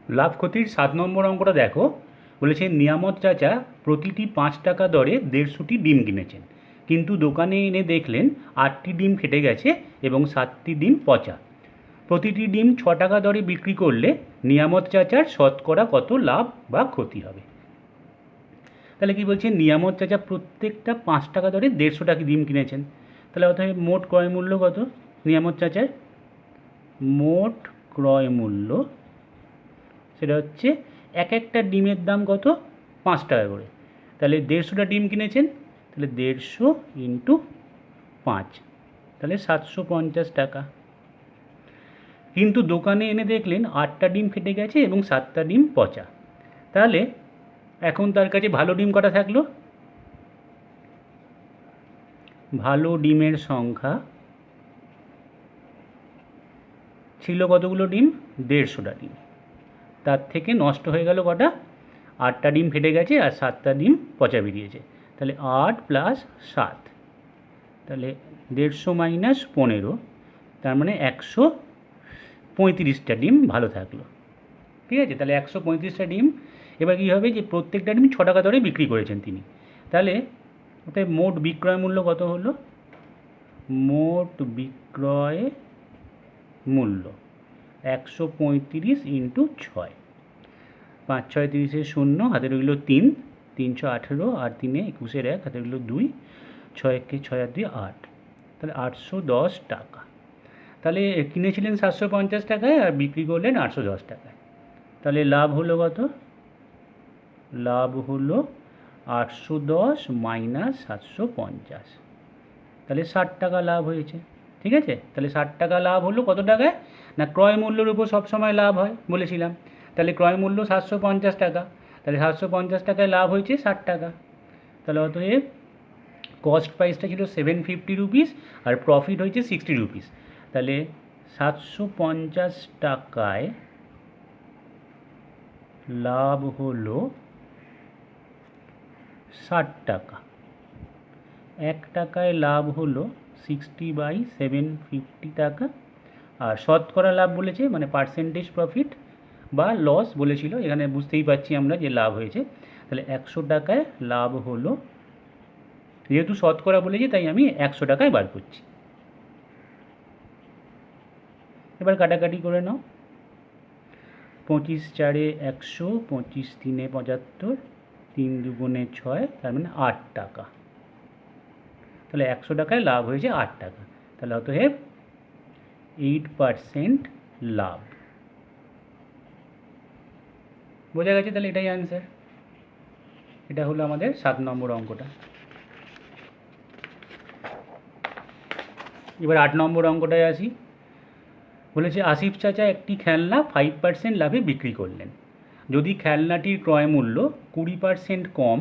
লাভ ক্ষতির 7 নম্বর অঙ্কটা দেখো। বলেছে নিয়ামত চাচা প্রতিটি 5 টাকা দরে 150টি ডিম কিনেছেন, কিন্তু দোকানে এনে দেখলেন 8টি ডিম ফেটে গেছে এবং 7টি ডিম পচা। প্রতিটি ডিম 6 টাকা দরে বিক্রি করলে নিয়ামত চাচার শতকরা কত লাভ বা ক্ষতি হবে? তাহলে কি বলছে, নিয়ামত চাচা প্রত্যেকটা 5 টাকা দরে 150টা ডিম কিনেছেন। তাহলে অতএব মোট ক্রয় মূল্য কত নিয়ামত চাচার? মোট ক্রয় মূল্য সেটা হচ্ছে এক একটা ডিমের দাম কত? 5 টাকা করে। তাহলে 150টা ডিম কিনেছেন, তাহলে 150 ইন্টু 5, তাহলে 750 টাকা। কিন্তু দোকানে এনে দেখলেন 8টা ডিম ফেটে গেছে এবং 7টা ডিম পচা। তাহলে এখন তার কাছে ভালো ডিম কটা থাকলো? ভালো ডিমের সংখ্যা ছিল কতগুলো ডিম? 150টা ডিম। তার থেকে নষ্ট হয়ে গেল কটা? 8টা ডিম ফেটে গেছে আর 7টা ডিম পচা বেরিয়েছে। তাহলে 8 প্লাস 7, তাহলে 150 মাইনাস 15, তার মানে 135টা ডিম ভালো থাকলো। ঠিক আছে, তাহলে 135টা ডিম। এবার কী হবে, যে প্রত্যেকটা ডিম 6 টাকা দরে বিক্রি করেছেন তিনি। তাহলে ওটাই মোট বিক্রয় মূল্য কত হলো? মোট বিক্রয় মূল্য 135 ইন্টু 6, 5 6 30 শূন্য, হাতে রইল 3, 318, আর 3 21 1, হাতে রইল 2, 6 1 6 আর 2 8, তাহলে 810 টাকা। তাহলে কিনেছিলেন 750 টাকায় আর বিক্রি করলেন 810 টাকায়। তাহলে লাভ হলো কত? লাভ হলো 810 মাইনাস 750, তাহলে 60 টাকা লাভ হয়েছে। ঠিক আছে, তাহলে 60 টাকা লাভ হলো কত টাকায়? না, ক্রয় মূল্যের উপর সবসময় লাভ হয় বলেছিলাম। তাহলে ক্রয় মূল্য 750 টাকা, তাহলে 750 টাকায় লাভ হয়েছে 60 টাকা। তাহলে অতএব কস্ট প্রাইসটা ছিল 750 রুপিস আর প্রফিট হয়েছে 60 রুপিস। তাহলে 750 টাকায় লাভ হলো 60 টাকা। 1 টাকায় লাভ হলো 60/750 টাকা। আর শতকরা লাভ বলেছে, মানে পার্সেন্টেজ প্রফিট বা লস বলেছিল, এখানে বুঝতেই পারছি আমরা যে লাভ হয়েছে। তাহলে 100 টাকায় লাভ হলো, যেহেতু শতকরা বলেছি তাই আমি 100 টাকায় বার করছি। এবার কাটাকাটি করে নাও। 25 4 100, 25 3 75, 3 2 6, তার মানে 8 টাকা। তাহলে 100 টাকায় লাভ হয়েছে 8 টাকা। তাহলে অতএব 8% লাভ। বোঝা গেছে? তাহলে এটাই অ্যান্সার। এটা হলো আমাদের 7 নম্বর অঙ্কটা। এবার 8 নম্বর অঙ্কটায় আসি। বলেছে আসিফ চাচা একটি খেলনা 5% লাভে বিক্রি করলেন। যদি খেলনাটির ক্রয় মূল্য 20% কম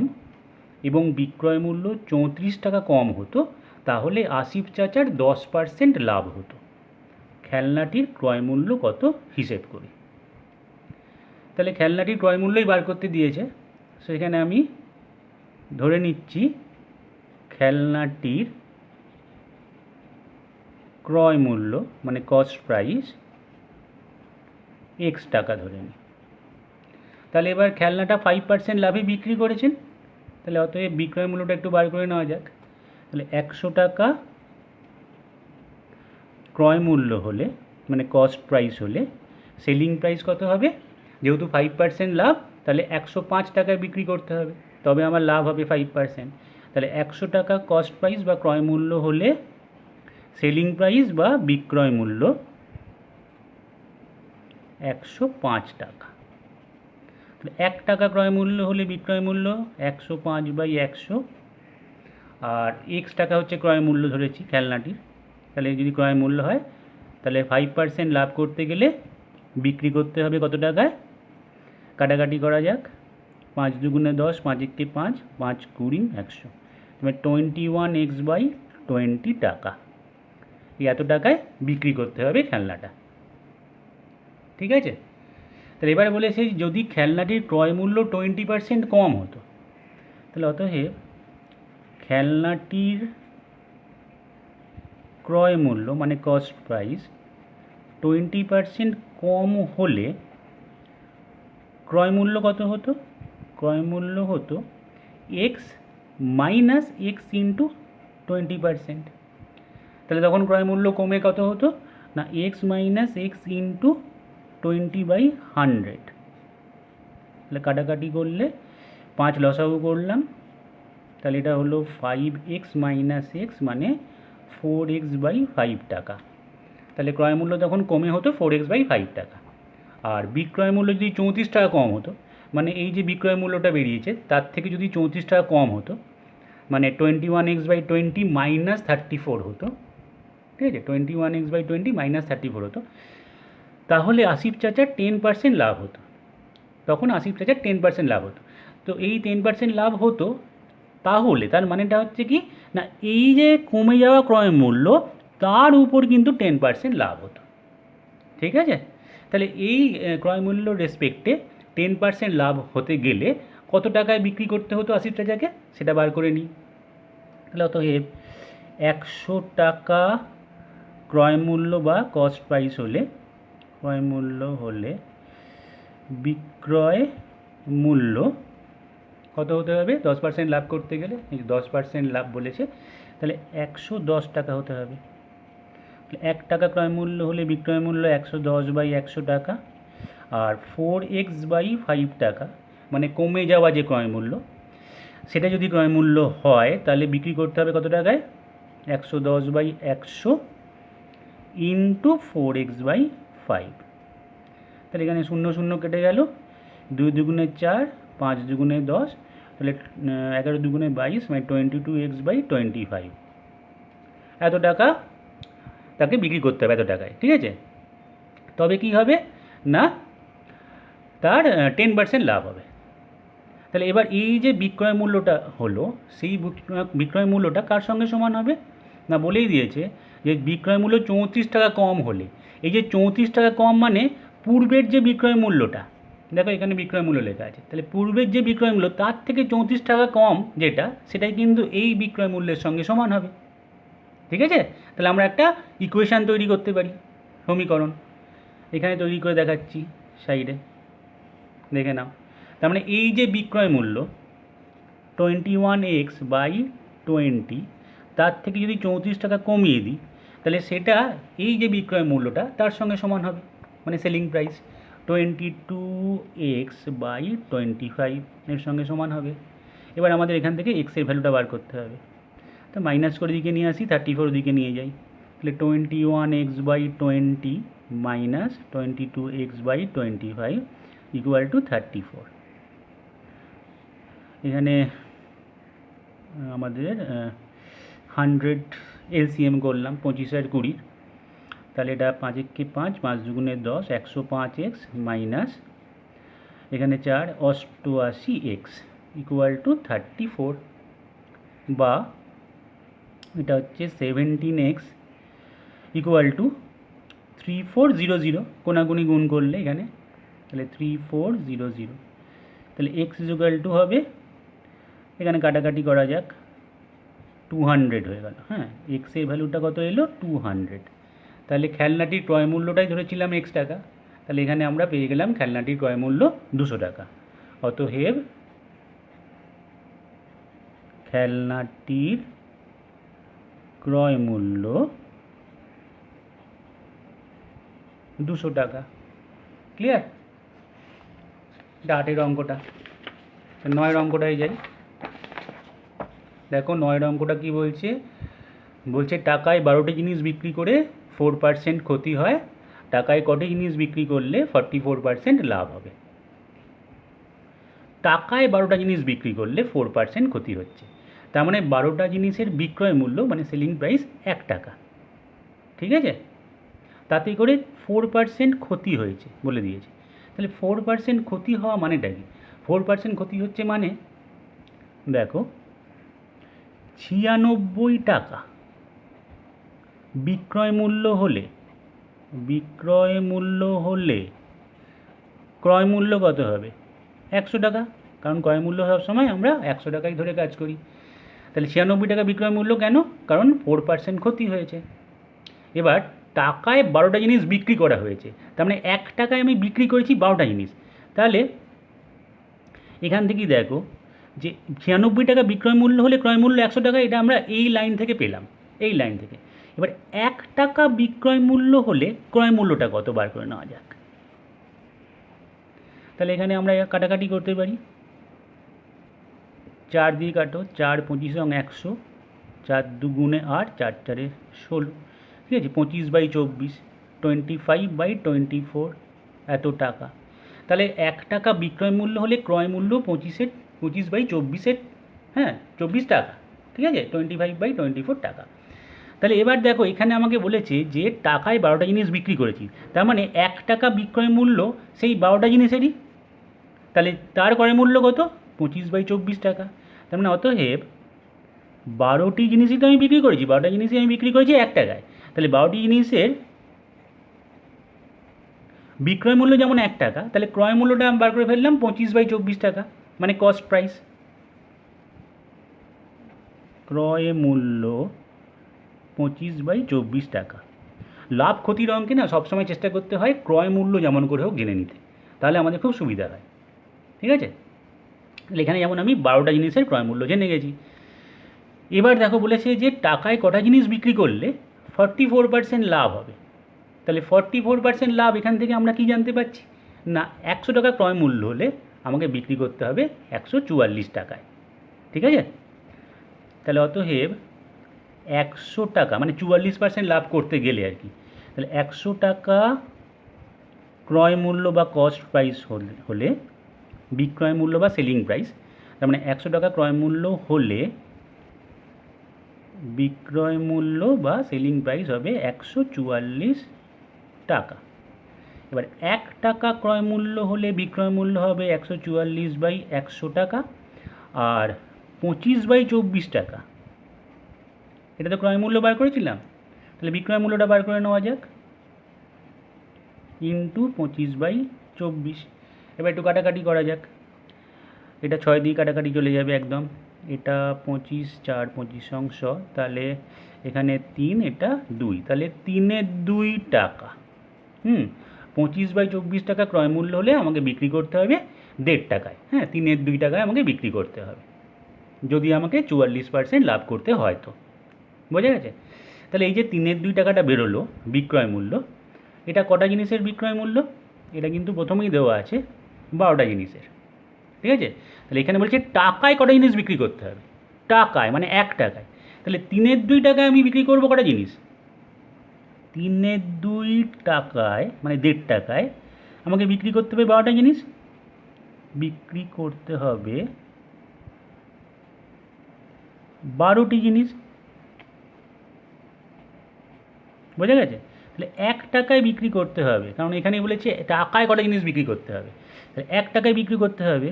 এবং বিক্রয় মূল্য 34 টাকা কম হতো, তাহলে আসিফ চাচার 10% লাভ হতো। খেলনাটির ক্রয় মূল্য কত হিসেব করি। তাহলে খেলনাটির ক্রয় মূল্যই বার করতে দিয়েছে, সেখানে আমি ধরে নিচ্ছি খেলনাটির ক্রয় মূল্য মানে কস্ট প্রাইস x টাকা ধরে নিই। তাহলে এবার খেলনাটা 5% লাভে বিক্রি করেছেন, তাহলে অতএব বিক্রয় মূল্যটা একটু বার করে নেওয়া যাক। তাহলে 100 টাকা ক্রয় মূল্য হলে, মানে কস্ট প্রাইস হলে, সেলিং প্রাইস কত হবে? যেহেতু 5% লাভ, তাহলে 105 টাকায় বিক্রি করতে হবে, তবে আমার লাভ হবে 5%। তাহলে 100 টাকা কস্ট প্রাইস বা ক্রয় মূল্য হলে সেলিং প্রাইস বা বিক্রয় মূল্য 105 টাকা। 1 টাকা ক্রয় মূল্য হলে বিক্রয় মূল্য 105/100, আর x টাকা হচ্ছে ক্রয় মূল্য ধরেছি খেলনাটির। তাহলে যদি ক্রয় মূল্য হয়, তাহলে 5% লাভ করতে গেলে বিক্রি করতে হবে কত টাকায়? কাটাকাটি করা যাক। 5 2 10, 5 1 5, 5 20 100, তবে 21x/20 টাকা। এত টাকায় বিক্রি করতে হবে খেলনাটা। ঠিক আছে, তাহলে এবারে বলেছে যদি খেলনাটির ক্রয় মূল্য 20% কম হতো, তাহলে অতএব খেলনাটির ক্রয় মূল্য মানে কস্ট প্রাইস 20% কম হলে ক্রয় মূল্য কত হতো? ক্রয় মূল্য হতো এক্স মাইনাস এক্স ইন্টু 20%। তাহলে তখন ক্রয় মূল্য কমে কত হতো না এক্স মাইনাস এক্স ইন্টু 20/100। তাহলে কাটাকাটি করলে 5 লসাগু করলাম, তাহলে এটা হলো 5x মাইনাস এক্স মানে 4x/5 টাকা। তাহলে ক্রয় মূল্য তখন কমে হতো 4x/5 টাকা। আর বিক্রয় মূল্য যদি 34 টাকা কম হতো, মানে এই যে বিক্রয় মূল্যটা বেরিয়েছে তার থেকে যদি 34 টাকা কম হতো, মানে 21x/20 মাইনাস 34 হতো, ঠিক আছে, 21x/20 মাইনাস 34 হতো, তাহলে আসিফ চাচার 10% লাভ হতো। তখন আসিফ চাচার 10% লাভ হতো। তো এই 10% লাভ হতো, তাহলে তার মানেটা হচ্ছে কি না এই যে কমে যাওয়া ক্রয় মূল্য তার উপর কিন্তু 10% লাভ হতো, ঠিক আছে। তাহলে এই ক্রয় মূল্য রেসপেক্টে 10% লাভ হতে গেলে কত টাকায় বিক্রি করতে হতো আসিফ চাচাকে সেটা বার করে নিই। তাহলে অতএব 100 টাকা ক্রয় মূল্য বা কস্ট প্রাইস হলে, ক্রয় মূল্য হলে বিক্রয় মূল্য কত হতে হবে? 10% লাভ করতে গেলে, এই 10% লাভ বলেছে, তাহলে 110 টাকা হতে হবে। 1 টাকা ক্রয় মূল্য হলে বিক্রয় মূল্য 110/100 টাকা, আর 4x/5 টাকা মানে কমে যাওয়া যে ক্রয় মূল্য, সেটা যদি ক্রয় মূল্য হয় তাহলে বিক্রি করতে হবে কত টাকায়? 110/100 ইন্টু 4x/5। তাহলে এখানে 0 0 কেটে গেল, 2 দুগুণে 4, 5 দুগুণে 10, তাহলে 11 দুগুণে 22 মানে 22x/25। এত টাকা তাকে বিক্রি করতে হবে এত টাকায়, ঠিক আছে। তবে কি হবে না তার 10% লাভ হবে। তাহলে এবার এই যে বিক্রয় মূল্যটা হলো, সেই বিক্রয় মূল্যটা কার সঙ্গে সমান হবে না বলেই দিয়েছে যে বিক্রয় মূল্য 34 টাকা কম হলে, এই যে 34 টাকা কম মানে পূর্বের যে বিক্রয় মূল্যটা, দেখো এখানে বিক্রয় মূল্য লেখা আছে, তাহলে পূর্বের যে বিক্রয় মূল্য তার থেকে 34 টাকা কম যেটা, সেটাই কিন্তু এই বিক্রয় মূল্যের সঙ্গে সমান হবে, ঠিক আছে। তাহলে আমরা একটা ইকুয়েশান তৈরি করতে পারি, সমীকরণ এখানে তৈরি করে দেখাচ্ছি সাইডে, দেখে নাও। তার মানে এই যে বিক্রয় মূল্য 21x/20, তার থেকে যদি 34 টাকা কমিয়ে দিই তাহলে সেটা এই যে বিক্রয় মূল্যটা তার সঙ্গে সমান হবে, মানে সেলিং প্রাইস 22x/25 এর সঙ্গে সমান হবে। এবার আমাদের এখান থেকে এক্সের ভ্যালুটা বার করতে হবে, তো মাইনাস করে দিকে নিয়ে আসি, 34 দিকে নিয়ে যাই, তাহলে 21x/20 minus 22x/25 equal to 34। এখানে আমাদের 100 এলসিএম করলাম 25 আর 20, তাহলে এটা 5 একে 5, 5 দুগুণে 10, 105x মাইনাস এখানে 4 88x ইকুয়াল টু 34, বা এটা হচ্ছে 17x ইকুয়াল টু 3400, কোনাকুনি গুণ করলে এখানে, তাহলে 3400, তাহলে এক্স ইকুয়াল টু হবে, এখানে কাটাকাটি করা যাক, 200 হয়ে গেল। হ্যাঁ, এক্সের ভ্যালুটা কত এলো? 200। তাহলে খেলনাটির ক্রয় মূল্যটাই ধরেছিলাম x টাকা, তাহলে এখানে আমরা পেয়ে গেলাম খেলনাটির ক্রয় মূল্য 200 টাকা। অতএব খেলনাটির ক্রয় মূল্য 200 টাকা। ক্লিয়ার? এটা 8-এর অঙ্কটা। 9-এর অঙ্কটায় যাই। দেখো 9-এর অঙ্কটা কী বলছে? বলছে টাকায় 12টি জিনিস বিক্রি করে 4% ক্ষতি হয়, টাকায় কটি জিনিস বিক্রি করলে 44% লাভ হবে। টাকায় 12টা জিনিস বিক্রি করলে 4% ক্ষতি হচ্ছে, তার মানে 12টা জিনিসের বিক্রয় মূল্য মানে সেলিং প্রাইস 1 টাকা, ঠিক আছে। তাতে করে 4% ক্ষতি হয়েছে বলে দিয়েছে। তাহলে 4% ক্ষতি হওয়া মানেটা কি? 4% ক্ষতি হচ্ছে মানে দেখো 96 টাকা বিক্রয় মূল্য হলে ক্রয় মূল্য কত হবে? 100 টাকা, কারণ ক্রয় মূল্য সবসময় আমরা 100 টাকাই ধরে কাজ করি। তাহলে 96 টাকা বিক্রয় মূল্য কেন? কারণ 4% ক্ষতি হয়েছে। এবার টাকায় 12টা জিনিস বিক্রি করা হয়েছে, তার মানে 1 টাকায় আমি বিক্রি করেছি 12টা জিনিস, তাহলে এখান থেকেই দেখো যে 96 টাকা বিক্রয় মূল্য হলে ক্রয় মূল্য 100 টাকা, এটা আমরা এই লাইন থেকে পেলাম, এই লাইন থেকে। এবার 1 টাকা বিক্রয় মূল্য হলে ক্রয় মূল্যটা কত বার করে নেওয়া যাক। তাহলে এখানে আমরা কাটাকাটি করতে পারি, 4 দিয়ে কাটো, 4 25 রং 100, 4 2 8, 4 4 16, ঠিক আছে, 25/24, 25/24 এত টাকা। তাহলে 1 টাকা বিক্রয় মূল্য হলে ক্রয় মূল্য 25/24, হ্যাঁ 24 টাকা, ঠিক আছে, 25/24 টাকা। তাহলে এবার দেখো এখানে আমাকে বলেছে যে টাকায় 12টা জিনিস বিক্রি করেছি, তার মানে 1 টাকা বিক্রয় মূল্য সেই 12টা জিনিসেরই, তাহলে তার ক্রয় মূল্য কত? 25/24 টাকা। তার মানে অতএব 12টি জিনিসই তো আমি বিক্রি করেছি, 12টা জিনিসই আমি বিক্রি করেছি 1 টাকায়। তাহলে 12টি জিনিসের বিক্রয় মূল্য যেমন 1 টাকা, তাহলে ক্রয় মূল্যটা আমি বার করে ফেললাম 25/24 টাকা, মানে কস্ট প্রাইস। ক্রয় মূল্য 25/24 টাকা। লাভ ক্ষতির অঙ্কে না সবসময় চেষ্টা করতে হয় ক্রয় মূল্য যেমন করে হোক জেনে নিতে, তাহলে আমাদের খুব সুবিধা হয়, ঠিক আছে। এখানে যেমন আমি 12টা জিনিসের ক্রয় মূল্য জেনে গেছি। এবার দেখো বলেছে যে টাকায় কটা জিনিস বিক্রি করলে 44% লাভ হবে। তাহলে 44% লাভ এখান থেকে আমরা কি জানতে পারছি না, 100 টাকা ক্রয় মূল্য হলে আমাকে বিক্রি করতে হবে 144 টাকায়, ঠিক আছে। তাহলে অতএব 100 টাকা মানে 44% লাভ করতে গেলে আর কি, তাহলে 100 টাকা ক্রয় মূল্য বা কস্ট প্রাইস হলে বিক্রয় মূল্য বা সেলিং প্রাইস, তার মানে 100 টাকা ক্রয় মূল্য হলে বিক্রয় মূল্য বা সেলিং প্রাইস হবে 144 টাকা। এবার 1 টাকা ক্রয় মূল্য হলে বিক্রয় মূল্য হবে 144/100 টাকা, আর 25/24 টাকা, এটা তো ক্রয় মূল্য বার করেছিলাম, তাহলে বিক্রয় মূল্যটা বার করে নেওয়া যাক, ইন্টু 25/24। এবার একটু কাটাকাটি করা যাক, এটা 6 দিয়ে কাটাকাটি চলে যাবে একদম, এটা 25, 4 25 অংশ, তাহলে এখানে 3, এটা 2, তাহলে 3/2 টাকা। 25/24 টাকা ক্রয় মূল্য হলে আমাকে বিক্রি করতে হবে 1.5 টাকায়, হ্যাঁ 3/2 টাকায় আমাকে বিক্রি করতে হবে, যদি আমাকে 44% লাভ করতে হয় তো, বোঝা গেছে। তাহলে এই যে 3/2 টাকাটা বেরোলো বিক্রয় মূল্য, এটা কটা জিনিসের বিক্রয় মূল্য? এটা কিন্তু প্রথমেই দেওয়া আছে 12টা জিনিসের, ঠিক আছে। তাহলে এখানে বলছে টাকায় কটা জিনিস বিক্রি করতে হবে, টাকায় মানে 1 টাকায়, তাহলে 3/2 টাকায় আমি বিক্রি করবো কটা জিনিস? 3/2 টাকায় মানে 1.5 টাকায় আমাকে বিক্রি করতে হবে 12টা জিনিস, বিক্রি করতে হবে 12টি জিনিস, বোঝা গেছে। তাহলে 1 টাকায় বিক্রি করতে হবে, কারণ এখানে বলেছে টাকায় কটা জিনিস বিক্রি করতে হবে, তাহলে 1 টাকায় বিক্রি করতে হবে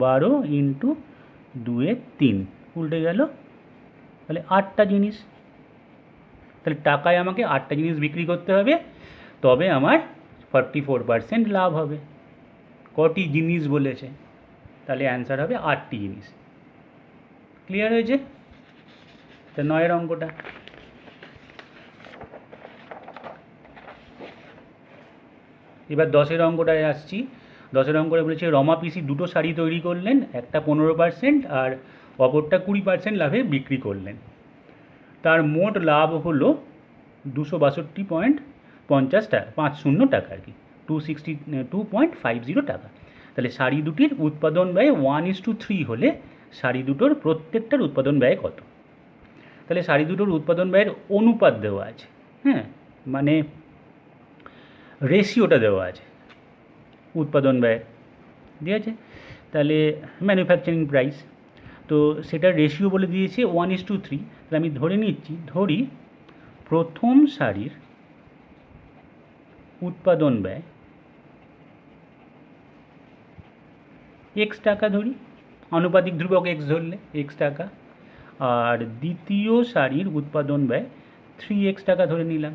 12 ইন্টু 2 3, উল্টে গেল, তাহলে 8টা জিনিস। তাহলে টাকায় আমাকে 8টা জিনিস বিক্রি করতে হবে, তবে আমার 44% লাভ হবে। কটি জিনিস বলেছে, তাহলে অ্যান্সার হবে 8টি জিনিস। ক্লিয়ার হয়েছে? তা 9 অঙ্কটা। এবার 10 অঙ্কটায় আসছি। 10 অঙ্কটা বলেছে রমা পিসি দুটো শাড়ি তৈরি করলেন, একটা 15% আর অপরটা 20% লাভে বিক্রি করলেন। তার মোট লাভ হলো 262.50 টাকা, 50 টাকা আর কি, 262.50 টাকা। তাহলে শাড়ি দুটির উৎপাদন ব্যয় 1:3 হলে শাড়ি দুটোর প্রত্যেকটার উৎপাদন ব্যয় কত? তাহলে শাড়ি দুটোর উৎপাদন ব্যয়ের অনুপাত দেওয়া আছে, হ্যাঁ মানে রেশিওটা দেওয়া আছে উৎপাদন ব্যয়, ঠিক আছে। তাহলে ম্যানুফ্যাকচারিং প্রাইস, তো সেটার রেশিও বলে দিয়েছে 1:3। তাহলে আমি ধরে নিচ্ছি, ধরি প্রথম শাড়ির উৎপাদন ব্যয় x টাকা, ধরি আনুপাতিক ধ্রুবক x ধরলে x টাকা, আর দ্বিতীয় শাড়ির উৎপাদন ব্যয় 3x টাকা ধরে নিলাম,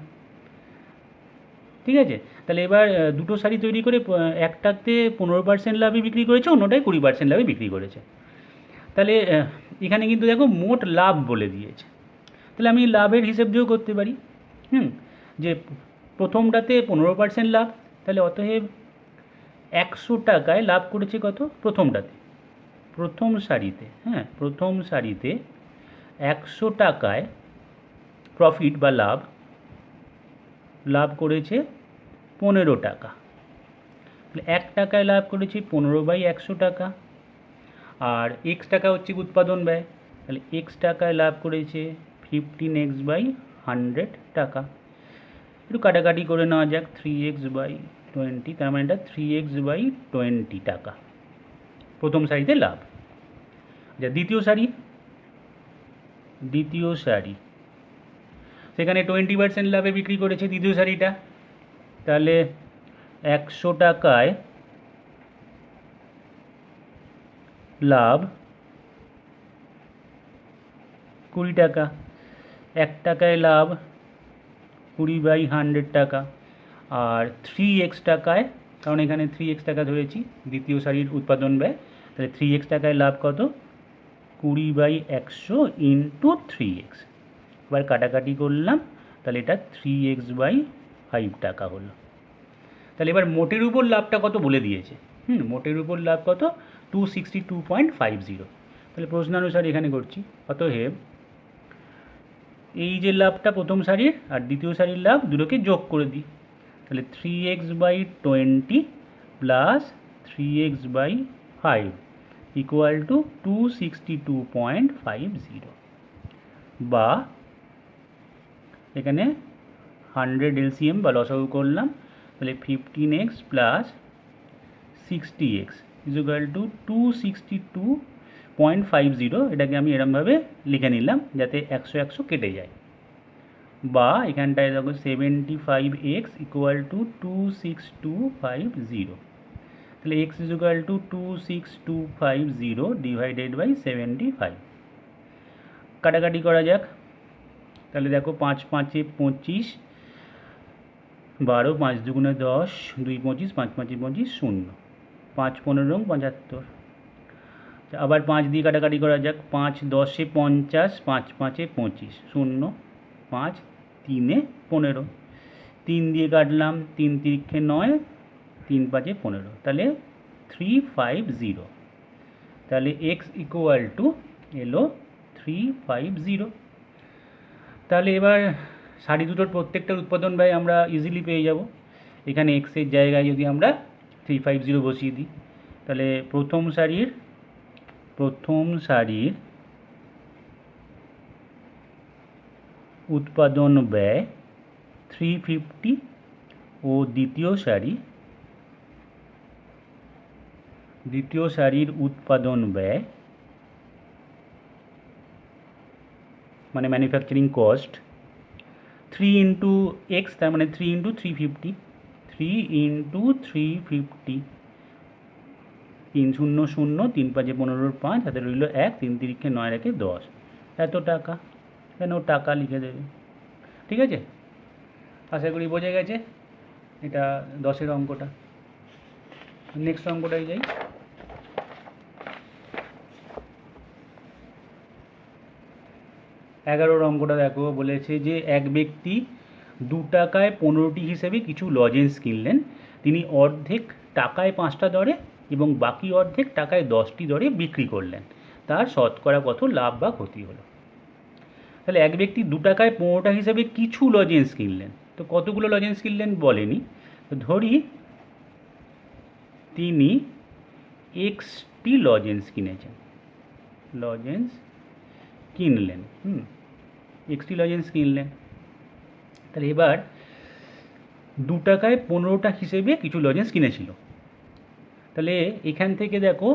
ঠিক আছে। তাহলে এবার দুটো শাড়ি তৈরি করে একটাতে 15% লাভে বিক্রি করেছে, অন্যটায় 20% লাভে বিক্রি করেছে। তাহলে এখানে কিন্তু দেখো মোট লাভ বলে দিয়েছে, তাহলে আমি লাভের হিসেব দিয়েও করতে পারি, যে প্রথমটাতে 15% লাভ, তাহলে অতএব 100 টাকায় লাভ করেছে কত প্রথমটাতে, প্রথম সারিতে, হ্যাঁ, প্রথম সারিতে 100 টাকায় প্রফিট বা লাভ করেছে 15 টাকা। 1 টাকায় লাভ করেছে 15/100 টাকা, আর x টাকা হচ্ছে উৎপাদন ব্যয়, তাহলে x টাকায় লাভ করেছে 15x/100 টাকা। একটু কাটাকাটি করে নেওয়া যাক, 3x/20, তার মানে এটা 3x/20 টাকা প্রথম সারিতে লাভ। আচ্ছা, দ্বিতীয় সারি সেখানে 20% লাভে বিক্রি করেছে দ্বিতীয় সারিটা, তাহলে 100 টাকায় লাভ 20 টাকা, 1 টাকায় লাভ 20/100 টাকা, আর 3x টাকায়, কারণ এখানে 3x টাকা ধরেছি দ্বিতীয় সারির উৎপাদন ব্যয়, তাহলে 3x টাকায় লাভ কত, 20/100 ইন্টু 3x। এবার কাটাকাটি করলাম, তাহলে এটা 3x/5 টাকা হলো। তাহলে এবার মোটের উপর লাভটা কত বলে দিয়েছে, মোটের উপর লাভ কত, 262.50। তাহলে প্রশ্নানুসারে এখানে করছি, অতএব এই যে লাভটা প্রথম সারির আর দ্বিতীয় সারির লাভ দুটোকে যোগ করে দিই, তাহলে 3x/20 plus 3x/5 equal to 262.50, বা এখানে 100 LCM বা লসাগু করলাম, তাহলে 15x plus 60x equal to 262.50। এটাকে আমি এরমভাবে লিখে নিলাম যাতে 100 কেটে যায়, বা এখানটায় দেখো 75x ইকুয়াল টু 26250, তাহলে x equal to 26250 divided by 75। কাটাকাটি করা যাক, তাহলে দেখো 5 5 25, 12, 5 2 10, 2 25, 5 5 25, 0, 5 15 75। আবার 5 দিয়ে কাটাকাটি করা যাক, 5 10 50, 5 5 25, 0, 5 3 15, 3 দিয়ে কাটলাম, 3 3 9, 3 5 15, তাহলে 350। তাহলে x ইকুয়াল টু এলো 350। তাহলে এবার সারি দুটোর প্রত্যেকটার উৎপাদন ব্যয় আমরা ইজিলি পেয়ে যাব। এখানে x এর জায়গায় যদি আমরা 350 বসিয়ে দিই, তাহলে প্রথম সারির উৎপাদন ব্যয় 350 ও দ্বিতীয় সারির উৎপাদন ব্যয় মানে ম্যানুফ্যাকচারিং কস্ট 3 ইন্টু এক্স, তার মানে 3 ইন্টু 350, 3 ইন্টু 350, 3 0 0, 3 5 15, 5 হাতে রইল 1, 3 3 9 রেখে 10, এত টাকা। কেন টাকা লিখে দেবে, ঠিক আছে? আশা করি বোঝা গেছে এটা 10-এর অঙ্কটা। নেক্সট অঙ্কটাই যাই। এগারোর অঙ্কটা দেখো, বলেছে যে এক ব্যক্তি 2 টাকায় 15টি হিসেবে কিছু লজেন্স কিনলেন। তিনি অর্ধেক টাকায় 5টা দরে এবং বাকি অর্ধেক টাকায় 10টি দরে বিক্রি করলেন। তার শতকরা কত লাভ বা ক্ষতি হলো? তাহলে এক ব্যক্তি 2 টাকায় 15টা হিসেবে কিছু লজেন্স কিনলেন, তো কতগুলো লজেন্স কিনলেন বলেনি, তো ধরি তিনি এক্সটি লজেন্স কিনলেন, এক্সটি লজেন্স কিনলেন। তাহলে এবার 2 টাকায় 15টা হিসেবে কিছু লজেন্স কিনেছিল, তাহলে এখান থেকে দেখো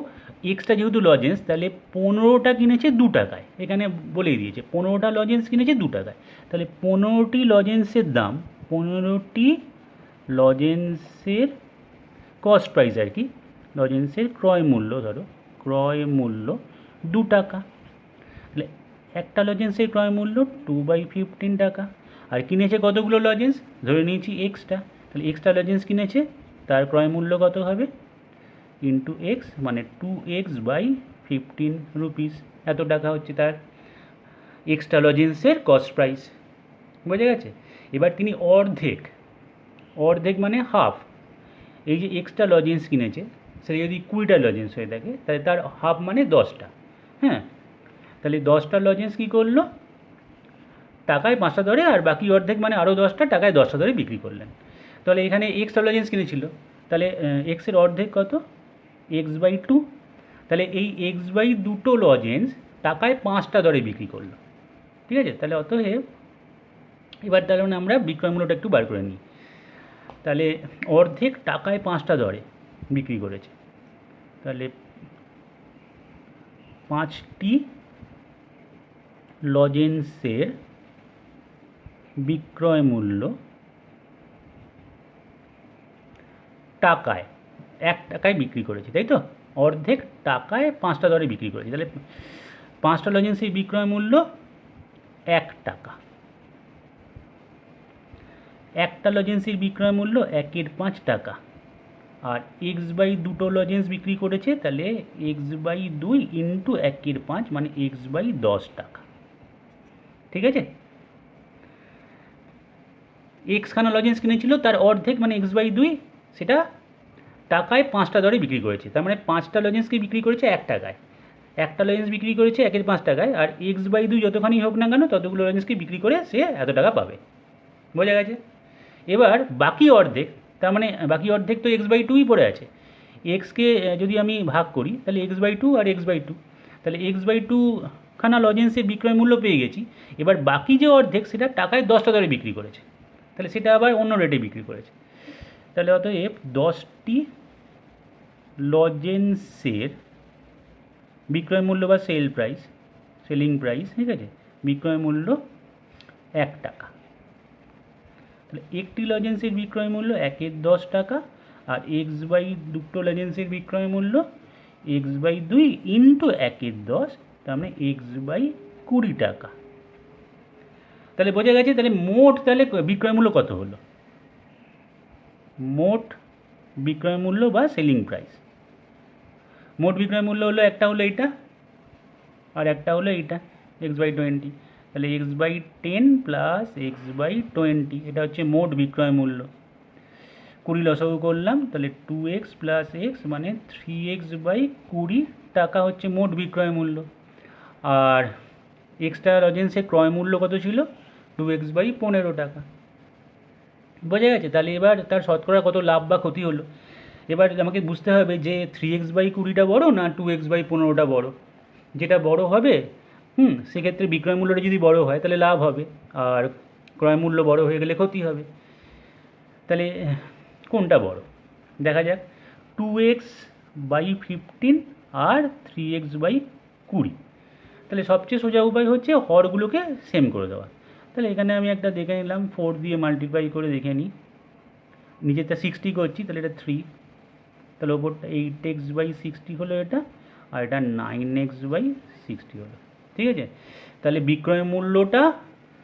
এক্সটা যেহেতু লজেন্স, তাহলে 15টা কিনেছে 2 টাকায়, এখানে বলেই দিয়েছে 15টা লজেন্স কিনেছে 2 টাকায়। তাহলে 15টি লজেন্সের দাম, 15টি লজেন্সের কস্ট প্রাইস আর কি, লজেন্সের ক্রয় মূল্য, ধরো ক্রয় মূল্য 2 টাকা। তাহলে একটা লজেন্সের ক্রয় মূল্য 2/15 টাকা। আর কিনেছে কতগুলো লজেন্স, ধরে নিয়েছি এক্সটা, তাহলে এক্সটা লজেন্স কিনেছে, তার ক্রয় মূল্য কত হবে, ইন্টু এক্স, মানে 2x/15 রুপিস, এত টাকা হচ্ছে তার এক্সট্রা লজেন্সের কস্ট প্রাইস। বোঝা গেছে? এবার তিনি অর্ধেক মানে হাফ, এই যে এক্সট্রা লজেন্স কিনেছে সেটা যদি 20টা লজেন্স হয়ে থাকে তাহলে তার হাফ মানে 10টা। হ্যাঁ, তাহলে 10টা লজেন্স কী করলো, টাকায় 5টা দরে, আর বাকি অর্ধেক মানে আরও 10টা টাকায় 10টা দরে বিক্রি করলেন। তাহলে এখানে এক্সট্রা লজেন্স কিনেছিল, তাহলে এক্সের অর্ধেক কত, x/2। তাহলে এই x/2 লজেন্স টাকায় 5টা দরে বিক্রি করলো। ঠিক আছে, তাহলে অতএব এবার তাহলে মানে আমরা বিক্রয় মূল্যটা একটু বার করে নিই। তাহলে অর্ধেক টাকায় 5টা দরে বিক্রি করেছে, তাহলে 5টি লজেন্সের বিক্রয় মূল্য টাকায় 1 টাকায় বিক্রি করেছে, তাই তো, অর্ধেক টাকায় 5টা দরে বিক্রি করেছে। তাহলে 5টা লজেন্সের বিক্রয় মূল্য 1 টাকা। একটা লজেন্সের বিক্রয় মূল্য 1/5 টাকা। আর x/2 লজেন্স বিক্রি করেছে, তাহলে x/2 ইন্টু 1/5 মানে x/10 টাকা। ঠিক আছে, এক্সখানা লজেন্স কিনেছিল, তার অর্ধেক মানে x/2 সেটা টাকায় 5টা দরে বিক্রি করেছে, তার মানে 5টা লজেন্সকে বিক্রি করেছে 1 টাকায়। একটা লজেন্স বিক্রি করেছে 1/5 টাকায়, আর x/2 যতখানি হোক না কেন ততগুলো লজেন্সকে বিক্রি করে সে এত টাকা পাবে। বোঝা গেছে? এবার বাকি অর্ধেক, তার মানে বাকি অর্ধেক তো x/2ই পড়ে আছে। এক্সকে যদি আমি ভাগ করি তাহলে x/2 আর x/2, তাহলে x/2 খানা লজেন্সের বিক্রয় মূল্য পেয়ে গেছি। এবার বাকি যে অর্ধেক সেটা টাকায় 10টা দরে বিক্রি করেছে, তাহলে সেটা আবার অন্য রেটে বিক্রি করেছে। তাহলে অতএব 10টি লজেন্সের বিক্রয় মূল্য বা সেলিং প্রাইস, ঠিক আছে, বিক্রয় মূল্য 1 টাকা। তাহলে একটি লজেন্সের বিক্রয় মূল্য 1/10 টাকা, আর x/2 লজেন্সের বিক্রয় মূল্য x/2 ইন্টু 1/10, তার মানে x/20 টাকা। তাহলে বোঝা গেছে, তাহলে মোট তাহলে বিক্রয় মূল্য কত হলো, মোট বিক্রয় মূল্য বা সেলিং প্রাইস। মোট বিক্রয় মূল্য হলো, একটা হলো এইটা আর একটা হলো এইটা x/20, তাহলে x/10 প্লাস x/20, এটা হচ্ছে মোট বিক্রয় মূল্য। 20 লসাগু করলাম, তাহলে 2x প্লাস x মানে 3x/20 টাকা হচ্ছে মোট বিক্রয় মূল্য। আর এক্সট্রা লজেন্সের ক্রয় মূল্য কত ছিল, 2x/15 টাকা। বোঝা গেছে? তাহলে এবার তার শতকরা কত লাভ বা ক্ষতি হলো। এবার আমাকে বুঝতে হবে যে 3x/20টা বড় না 2x/15টা বড়। যেটা বড় হবে, সেক্ষেত্রে বিক্রয় মূল্যটা যদি বড় হয় তাহলে লাভ হবে, আর ক্রয় মূল্য বড় হয়ে গেলে ক্ষতি হবে। তাহলে কোনটা বড় দেখা যাক, 2x/15 আর 3x/20। তাহলে সবচেয়ে সোজা উপায় হচ্ছে হরগুলোকে সেম করে দেওয়া। তাহলে এখানে আমি একটা দেখে নিলাম, 4 দিয়ে মাল্টিপ্লাই করে দেখে নিই, নিচেরটা 60 করছি, তাহলে এটা 3, তাহলে ওপরটা 8x/60 হলো এটা, আর এটা 9x/60 হলো। ঠিক আছে, তাহলে বিক্রয় মূল্যটা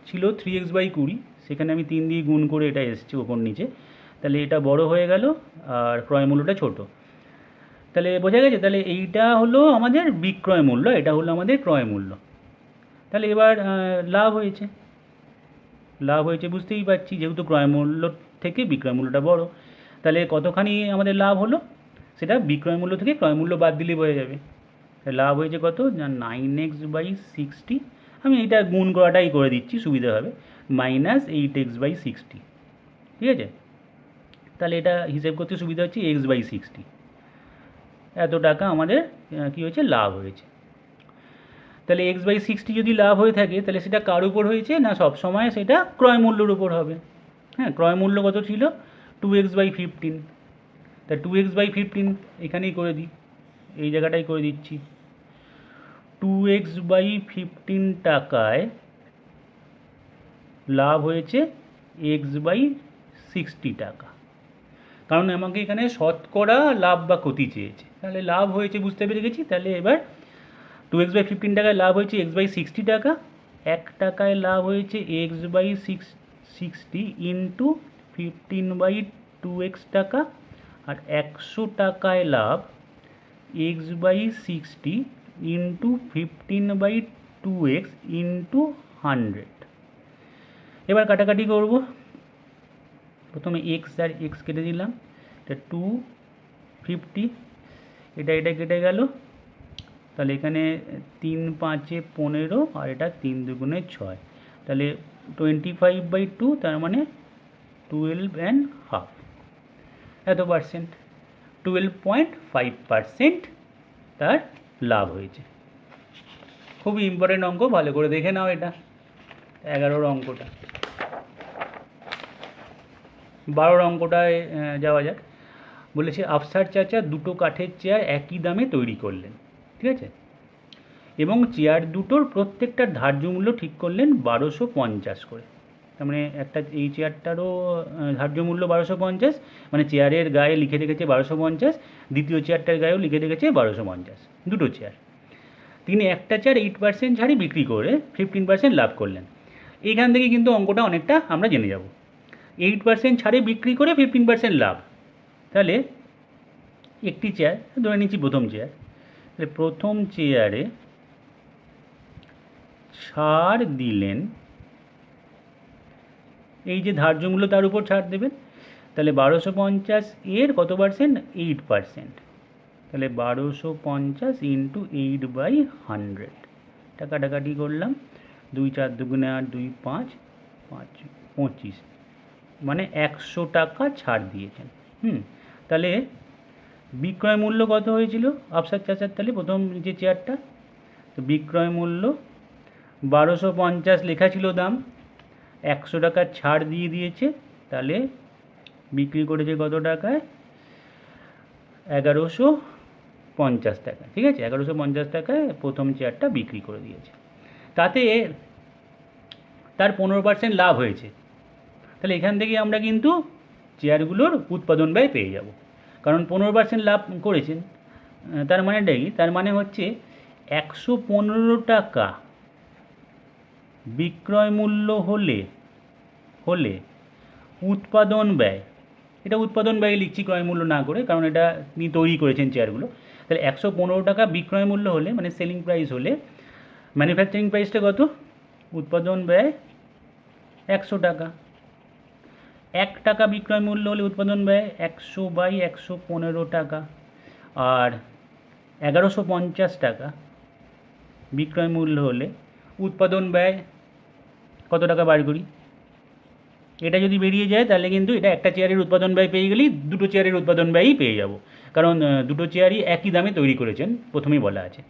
ছিল 3x/20, সেখানে আমি 3 দিয়ে গুণ করে এটা এসছে ওপর নিচে, তাহলে এটা বড় হয়ে গেল আর ক্রয় মূল্যটা ছোট। তাহলে বোঝা গেছে, তাহলে এইটা হলো আমাদের বিক্রয় মূল্য, এটা হলো আমাদের ক্রয় মূল্য। তাহলে এবার লাভ হয়েছে, বুঝতেই পারছি, যেহেতু ক্রয় মূল্য থেকে বিক্রয় মূল্যটা বড়। তাহলে কতখানি আমাদের লাভ হলো, সেটা বিক্রয় মূল্য থেকে ক্রয় মূল্য বাদ দিলেই বোঝা যাবে। লাভ হয়েছে কত না 9x/60, আমি এইটা গুণ করাটাই করে দিচ্ছি সুবিধা হবে, মাইনাস 8x/60। ঠিক আছে, তাহলে এটা হিসেব করতে সুবিধা হচ্ছে x/60, এত টাকা আমাদের কী হয়েছে, লাভ হয়েছে। তাহলে x/60 যদি লাভ হয়ে থাকে তাহলে সেটা কার উপর হয়েছে না, সবসময় সেটা ক্রয় মূল্যর উপর হবে। হ্যাঁ, ক্রয় মূল্য কত ছিল, 2x/15, তা 2x/15 এখানেই করে দিই, এই জায়গাটাই করে দিচ্ছি। 2x/15 টাকায় লাভ হয়েছে x/60 টাকা, কারণ আমাকে এখানে শতকরা লাভ বা ক্ষতি চেয়েছে। তাহলে লাভ হয়েছে বুঝতে পেরে গেছি। তাহলে এবার 2x/15 টাকায় লাভ হয়েছে x/60 টাকা, 1 টাকায় লাভ হয়েছে x/60 ইন্টু 15/2x টাকা, আর 100 টাকায় লাভ x/60 ইন্টু 15/2x ইন্টু 100। এবার কাটাকাটি করব, প্রথমে x আর x কেটে দিলাম, এটা 250, এটা এটা কেটে গেল, তাহলে এখানে 3 5 15 আর এটা 3 2 6, তাহলে 25/2 তার মানে 12.5 এত পার্সেন্ট, 12.5% তার লাভ হয়েছে। খুবই ইম্পর্টেন্ট অঙ্ক, ভালো করে দেখে নাও এটা 11 অঙ্কটা। 12 অঙ্কটায় যাওয়া যাক। বলেছে আফসার চাচা দুটো কাঠের চেয়ার একই দামে তৈরি করলেন, ঠিক আছে, এবং চেয়ার দুটোর প্রত্যেকটার ধার্য মূল্য ঠিক করলেন 1250 করে। তার মানে একটা এই চেয়ারটারও ধার্য মূল্য 1250, মানে চেয়ারের গায়ে লিখে রেখেছে 1250, দ্বিতীয় চেয়ারটার গায়েও লিখে রেখেছে 1250, দুটো চেয়ার। তিনি একটা চেয়ার 8% ছাড়ে বিক্রি করে 15% লাভ করলেন। এইখান থেকে কিন্তু অঙ্কটা অনেকটা আমরা জেনে যাব। 8% ছাড়ে বিক্রি করে 15% লাভ, তাহলে একটি চেয়ার ধরে নিচ্ছি প্রথম চেয়ার, তাহলে প্রথম চেয়ারে ছাড় দিলেন, এই যে ধার্য মূল্য তার উপর ছাড় দেবেন, তাহলে 1250 এর কত পার্সেন্ট? 8%, তাহলে 1250 ইন্টু 8/100, কাটাকাটি করলাম, 2 4 2 8 2 5 5 25, মানে 100 টাকা ছাড় দিয়েছেন। তাহলে বিক্রয় মূল্য কত হয়েছিল আফসার চাচার? তাহলে প্রথম যে চেয়ারটা, তো বিক্রয় মূল্য 1250 লেখা ছিল দাম, 100 টাকা ছাড় দিয়ে দিয়েছে, তাহলে বিক্রি করেছে কত টাকায়? 1150 টাকা, ঠিক আছে, 1150 টাকায় প্রথম চেয়ারটা বিক্রি করে দিয়েছে। তাতে তার 15% লাভ হয়েছে। তাহলে এখান থেকে আমরা কিন্তু চেয়ারগুলোর উৎপাদন ব্যয় পেয়ে যাব, কারণ 15% লাভ করেছেন। তার মানেটা কি? তার মানে হচ্ছে 115 টাকা বিক্রয় মূল্য হলে উৎপাদন ব্যয়, এটা উৎপাদন ব্যয় লিখছি ক্রয় মূল্য না করে, কারণ এটা তিনি তৈরি করেছেন চেয়ারগুলো। তাহলে 115 টাকা বিক্রয় মূল্য হলে, মানে সেলিং প্রাইস হলে, ম্যানুফ্যাকচারিং প্রাইসটা কত? উৎপাদন ব্যয় 100 টাকা। 1 টাকা বিক্রয় মূল্য হলে উৎপাদন ব্যয় 100/115 টাকা, আর 1150 টাকা বিক্রয় মূল্য হলে উৎপাদন ব্যয় কত টাকা বার করি? এটা যদি বেরিয়ে যায় তাহলে কিন্তু এটা একটা চেয়ারের উৎপাদন ব্যয় পেয়ে গেলেই দুটো চেয়ারের উৎপাদন ব্যয়ই পেয়ে যাব, কারণ দুটো চেয়ারই একই দামে তৈরি করেছেন, প্রথমেই বলা আছে।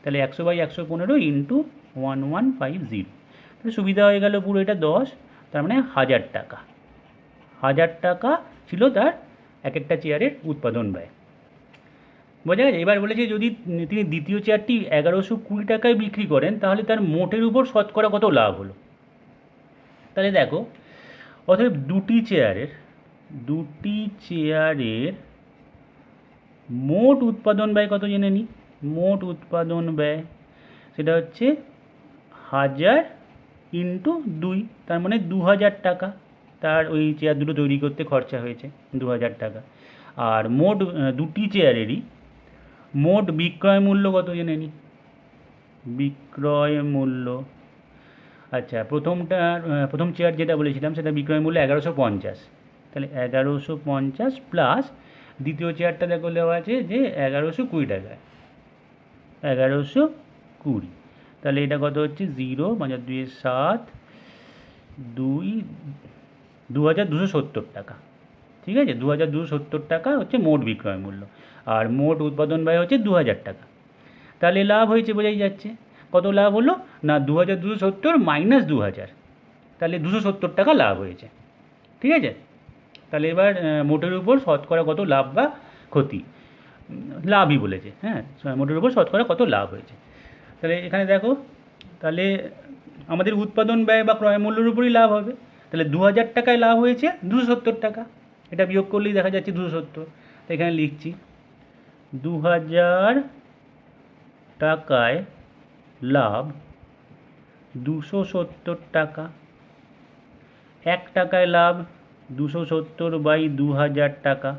তাহলে 100/115 ইন্টু 1150, তাহলে সুবিধা হয়ে গেল পুরো এটা 10, তার মানে 1000 টাকা। 1000 টাকা ছিল তার এক একটা চেয়ারের উৎপাদন ব্যয়। বোঝা গেছে? এবার বলেছে যদি তিনি দ্বিতীয় চেয়ারটি 1120 টাকায় বিক্রি করেন, তাহলে তার মোটের উপর শতকরা কত লাভ হলো? তাহলে দেখো, অতএব দুটি চেয়ারের মোট উৎপাদন ব্যয় কত জেনে নিই। মোট উৎপাদন ব্যয় সেটা হচ্ছে 1000 ইন্টু 2, তার মানে 2000 টাকা তার ওই চেয়ার দুটো তৈরি করতে খরচা হয়েছে, 2000 টাকা। আর মোট দুটি চেয়ারেরই মোট বিক্রয় মূল্য কত জেনে নিই। বিক্রয় মূল্য, আচ্ছা, প্রথম চেয়ার যেটা বলেছিলাম সেটা বিক্রয় মূল্য 1150, তাহলে 1150 প্লাস দ্বিতীয় চেয়ারটা দেখো দেওয়া আছে যে 1120 টাকায়, 1120, তাহলে এটা কত হচ্ছে? 0 5 2 7 2270 টাকা, ঠিক আছে, 2270 টাকা হচ্ছে মোট বিক্রয় মূল্য, আর মোট উৎপাদন ব্যয় হচ্ছে 2000 টাকা। তাহলে লাভ হয়েছে, বোঝাই যাচ্ছে। কত লাভ হলো না? 2270 মাইনাস 2000, তাহলে 270 টাকা লাভ হয়েছে, ঠিক আছে। তাহলে এবার মোটের উপর শতকরা কত লাভ বা ক্ষতি? লাভই বলেছে, হ্যাঁ, মোটের উপর শতকরা কত লাভ হয়েছে। তাহলে এখানে দেখো, তাহলে আমাদের উৎপাদন ব্যয় বা ক্রয় মূল্যের উপরই লাভ হবে। তাহলে 2000 টাকায় লাভ হয়েছে 270 টাকা, এটা বিয়োগ করলেই দেখা যাচ্ছে 270। তো এখানে লিখছি 2000 টাকায় লাভ 270 টাকা, 1 টাকায় লাভ 270/2000 টাকা,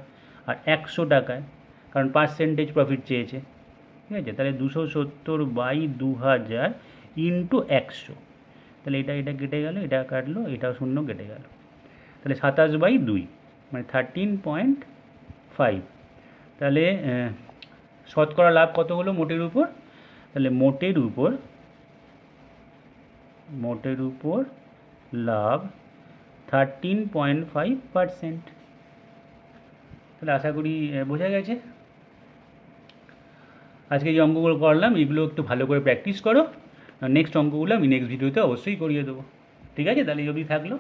আর 100 টাকায়, কারণ পার্সেন্টেজ প্রফিট চেয়েছে, ঠিক আছে, তাহলে 270/2000 ইন্টু 100, তাহলে এটা কেটে গেল, এটা কাটলো, এটাও শূন্য কেটে গেল, তাহলে 27/2 মানে 13.5, তাহলে শতকরা লাভ কত হলো মোটের উপর? তাহলে মোটের উপর লাভ 13.5%। তাহলে আশা করি বোঝা গেছে। আজকে যে অঙ্কগুলো করলাম এগুলো একটু ভালো করে প্র্যাকটিস করো। নেক্সট অঙ্কগুলো আমি নেক্সট ভিডিওতে অবশ্যই করিয়ে দেবো। ঠিক আছে, তাহলে এই অবধি থাকলো।